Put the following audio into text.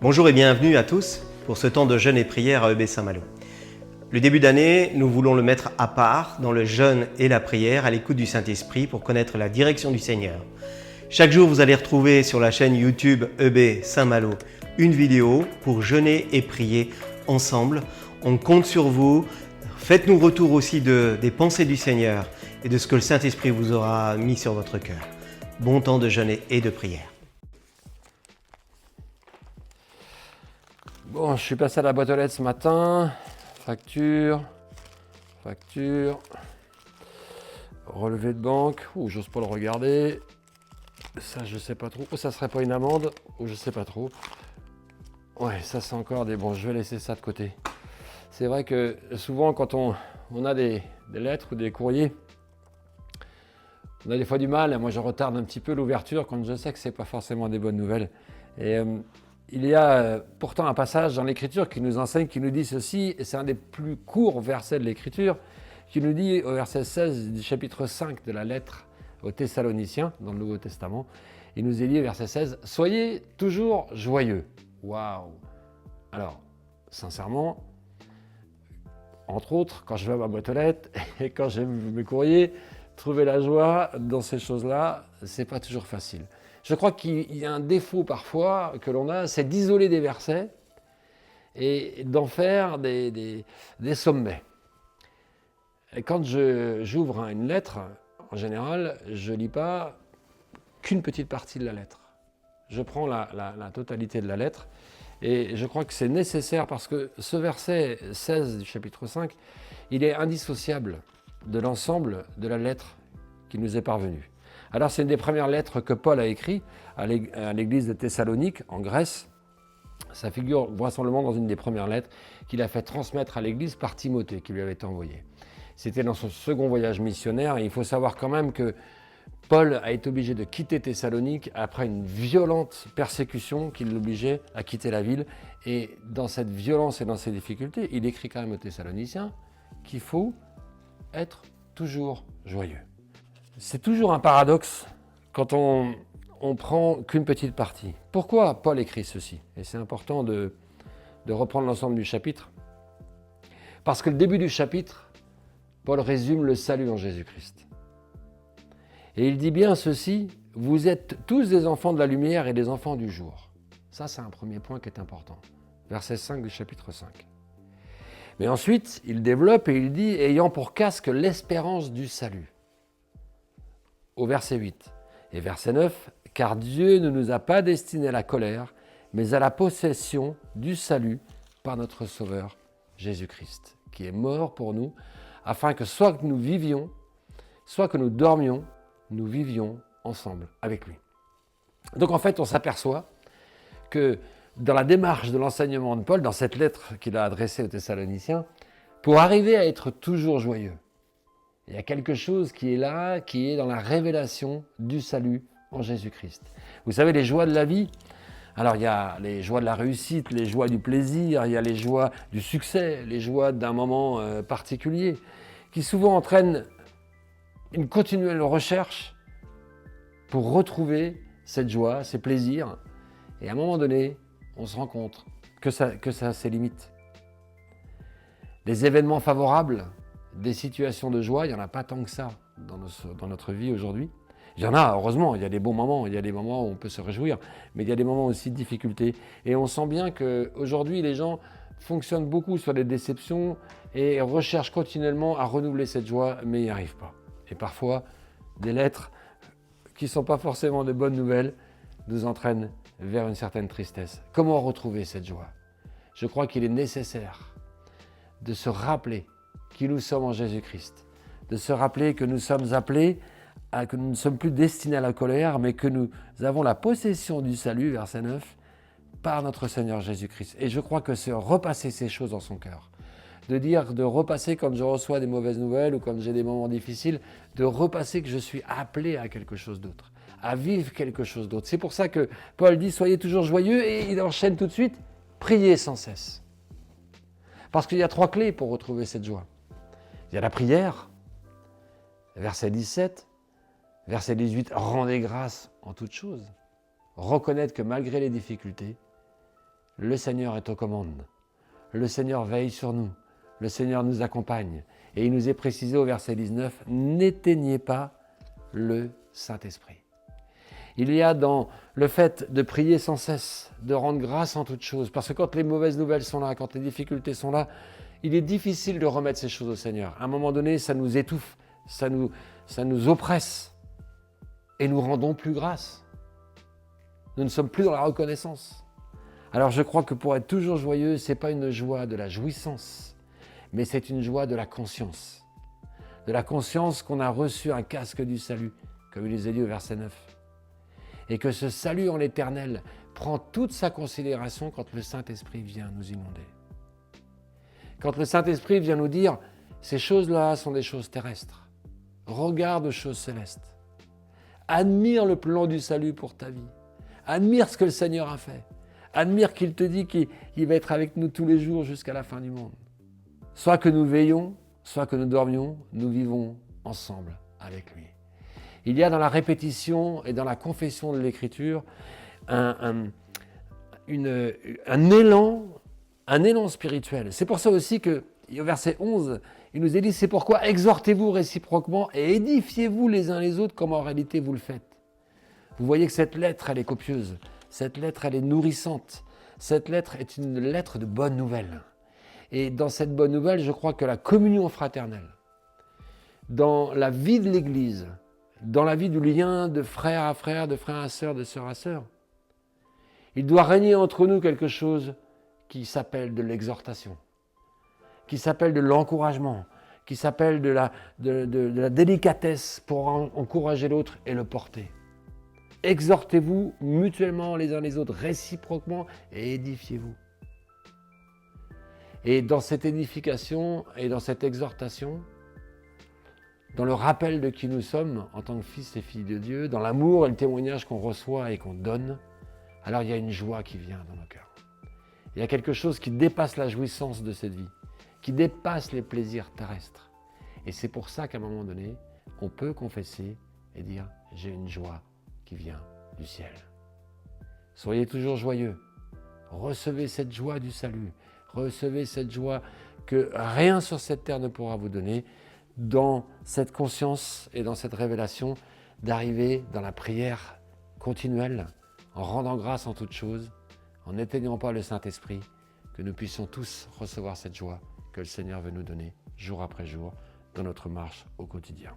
Bonjour et bienvenue à tous pour ce temps de jeûne et prière à EB Saint-Malo. Le début d'année, nous voulons le mettre à part dans le jeûne et la prière à l'écoute du Saint-Esprit pour connaître la direction du Seigneur. Chaque jour, vous allez retrouver sur la chaîne YouTube EB Saint-Malo une vidéo pour jeûner et prier ensemble. On compte sur vous. Faites-nous retour aussi des pensées du Seigneur et de ce que le Saint-Esprit vous aura mis sur votre cœur. Bon temps de jeûne et de prière. Bon, je suis passé à la boîte aux lettres ce matin. Facture. Relevé de banque. Ouh, j'ose pas le regarder. Ça, je sais pas trop. Ça serait pas une amende. Ou je sais pas trop. Ouais, ça c'est encore des... Bon, je vais laisser ça de côté. C'est vrai que souvent, quand on a des lettres ou des courriers, on a des fois du mal. Moi, je retarde un petit peu l'ouverture quand je sais que c'est pas forcément des bonnes nouvelles. Et il y a pourtant un passage dans l'Écriture qui nous enseigne, qui nous dit ceci, et c'est un des plus courts versets de l'Écriture, qui nous dit au verset 16 du chapitre 5 de la lettre aux Thessaloniciens, dans le Nouveau Testament, il nous est dit au verset 16, « Soyez toujours joyeux ». Waouh! Alors, sincèrement, entre autres, quand je vais à ma boîte aux lettres et quand j'aime mes courriers, trouver la joie dans ces choses-là, c'est pas toujours facile. Je crois qu'il y a un défaut parfois que l'on a, c'est d'isoler des versets et d'en faire des sommets. Et quand j'ouvre une lettre, en général, je ne lis pas qu'une petite partie de la lettre. Je prends la totalité de la lettre et je crois que c'est nécessaire parce que ce verset 16 du chapitre 5, il est indissociable de l'ensemble de la lettre qui nous est parvenue. Alors c'est une des premières lettres que Paul a écrites à l'église de Thessalonique, en Grèce. Ça figure vraisemblablement dans une des premières lettres qu'il a fait transmettre à l'église par Timothée, qui lui avait été envoyée. C'était dans son second voyage missionnaire, et il faut savoir quand même que Paul a été obligé de quitter Thessalonique après une violente persécution qui l'obligeait à quitter la ville. Et dans cette violence et dans ces difficultés, il écrit quand même aux Thessaloniciens qu'il faut être toujours joyeux. C'est toujours un paradoxe quand on prend qu'une petite partie. Pourquoi Paul écrit ceci? Et c'est important de reprendre l'ensemble du chapitre. Parce que le début du chapitre, Paul résume le salut en Jésus-Christ. Et il dit bien ceci, vous êtes tous des enfants de la lumière et des enfants du jour. Ça, c'est un premier point qui est important. Verset 5 du chapitre 5. Mais ensuite, il développe et il dit, ayant pour casque l'espérance du salut. Au verset 8 et verset 9, « Car Dieu ne nous a pas destinés à la colère, mais à la possession du salut par notre Sauveur Jésus-Christ, qui est mort pour nous, afin que soit que nous vivions, soit que nous dormions, nous vivions ensemble avec lui. » Donc en fait, on s'aperçoit que dans la démarche de l'enseignement de Paul, dans cette lettre qu'il a adressée aux Thessaloniciens, pour arriver à être toujours joyeux, il y a quelque chose qui est là, qui est dans la révélation du salut en Jésus-Christ. Vous savez, les joies de la vie, alors il y a les joies de la réussite, les joies du plaisir, il y a les joies du succès, les joies d'un moment particulier, qui souvent entraînent une continuelle recherche pour retrouver cette joie, ces plaisirs. Et à un moment donné, on se rend compte que ça a ses limites. Les événements favorables, des situations de joie, il n'y en a pas tant que ça dans notre vie aujourd'hui. Il y en a, heureusement, il y a des bons moments, il y a des moments où on peut se réjouir, mais il y a des moments aussi de difficulté. Et on sent bien qu'aujourd'hui, les gens fonctionnent beaucoup sur les déceptions et recherchent continuellement à renouveler cette joie, mais n'y arrivent pas. Et parfois, des lettres qui ne sont pas forcément de bonnes nouvelles nous entraînent vers une certaine tristesse. Comment retrouver cette joie? Je crois qu'il est nécessaire de se rappeler qui nous sommes en Jésus-Christ, de se rappeler que nous sommes appelés, que nous ne sommes plus destinés à la colère, mais que nous avons la possession du salut, verset 9, par notre Seigneur Jésus-Christ. Et je crois que c'est repasser ces choses dans son cœur, de repasser quand je reçois des mauvaises nouvelles ou quand j'ai des moments difficiles, de repasser que je suis appelé à quelque chose d'autre, à vivre quelque chose d'autre. C'est pour ça que Paul dit « Soyez toujours joyeux » et il enchaîne tout de suite « Priez sans cesse ». Parce qu'il y a 3 clés pour retrouver cette joie. Il y a la prière, verset 17, verset 18, rendez grâce en toutes choses. Reconnaître que malgré les difficultés, Le Seigneur est aux commandes. Le Seigneur veille sur nous. Le Seigneur nous accompagne. Et il nous est précisé au verset 19, « N'éteignez pas le Saint-Esprit ». Il y a dans le fait de prier sans cesse, de rendre grâce en toutes choses. Parce que quand les mauvaises nouvelles sont là, quand les difficultés sont là, il est difficile de remettre ces choses au Seigneur. À un moment donné, ça nous étouffe, ça nous oppresse. Et nous rendons plus grâce. Nous ne sommes plus dans la reconnaissance. Alors je crois que pour être toujours joyeux, ce n'est pas une joie de la jouissance, mais c'est une joie de la conscience. De la conscience qu'on a reçu un casque du salut, comme il nous est dit au verset 9. Et que ce salut en l'éternel prend toute sa considération quand le Saint-Esprit vient nous inonder. Quand le Saint-Esprit vient nous dire, ces choses-là sont des choses terrestres. Regarde aux choses célestes. Admire le plan du salut pour ta vie. Admire ce que le Seigneur a fait. Admire qu'il te dit qu'il va être avec nous tous les jours jusqu'à la fin du monde. Soit que nous veillons, soit que nous dormions, nous vivons ensemble avec lui. Il y a dans la répétition et dans la confession de l'Écriture un élan spirituel. C'est pour ça aussi qu'au verset 11, il nous est dit « C'est pourquoi exhortez-vous réciproquement et édifiez-vous les uns les autres comme en réalité vous le faites. » Vous voyez que cette lettre, elle est copieuse. Cette lettre, elle est nourrissante. Cette lettre est une lettre de bonne nouvelle. Et dans cette bonne nouvelle, je crois que la communion fraternelle, dans la vie de l'Église, dans la vie du lien de frère à frère, de frère à sœur, de sœur à sœur, il doit régner entre nous quelque chose qui s'appelle de l'exhortation, qui s'appelle de l'encouragement, qui s'appelle de la délicatesse pour encourager l'autre et le porter. Exhortez-vous mutuellement les uns les autres, réciproquement, et édifiez-vous. Et dans cette édification et dans cette exhortation, dans le rappel de qui nous sommes en tant que fils et filles de Dieu, dans l'amour et le témoignage qu'on reçoit et qu'on donne, alors il y a une joie qui vient dans nos cœurs. Il y a quelque chose qui dépasse la jouissance de cette vie, qui dépasse les plaisirs terrestres. Et c'est pour ça qu'à un moment donné, on peut confesser et dire « j'ai une joie qui vient du ciel ». Soyez toujours joyeux. Recevez cette joie du salut. Recevez cette joie que rien sur cette terre ne pourra vous donner, dans cette conscience et dans cette révélation d'arriver dans la prière continuelle, en rendant grâce en toutes choses, en n'éteignant pas le Saint-Esprit, que nous puissions tous recevoir cette joie que le Seigneur veut nous donner jour après jour dans notre marche au quotidien.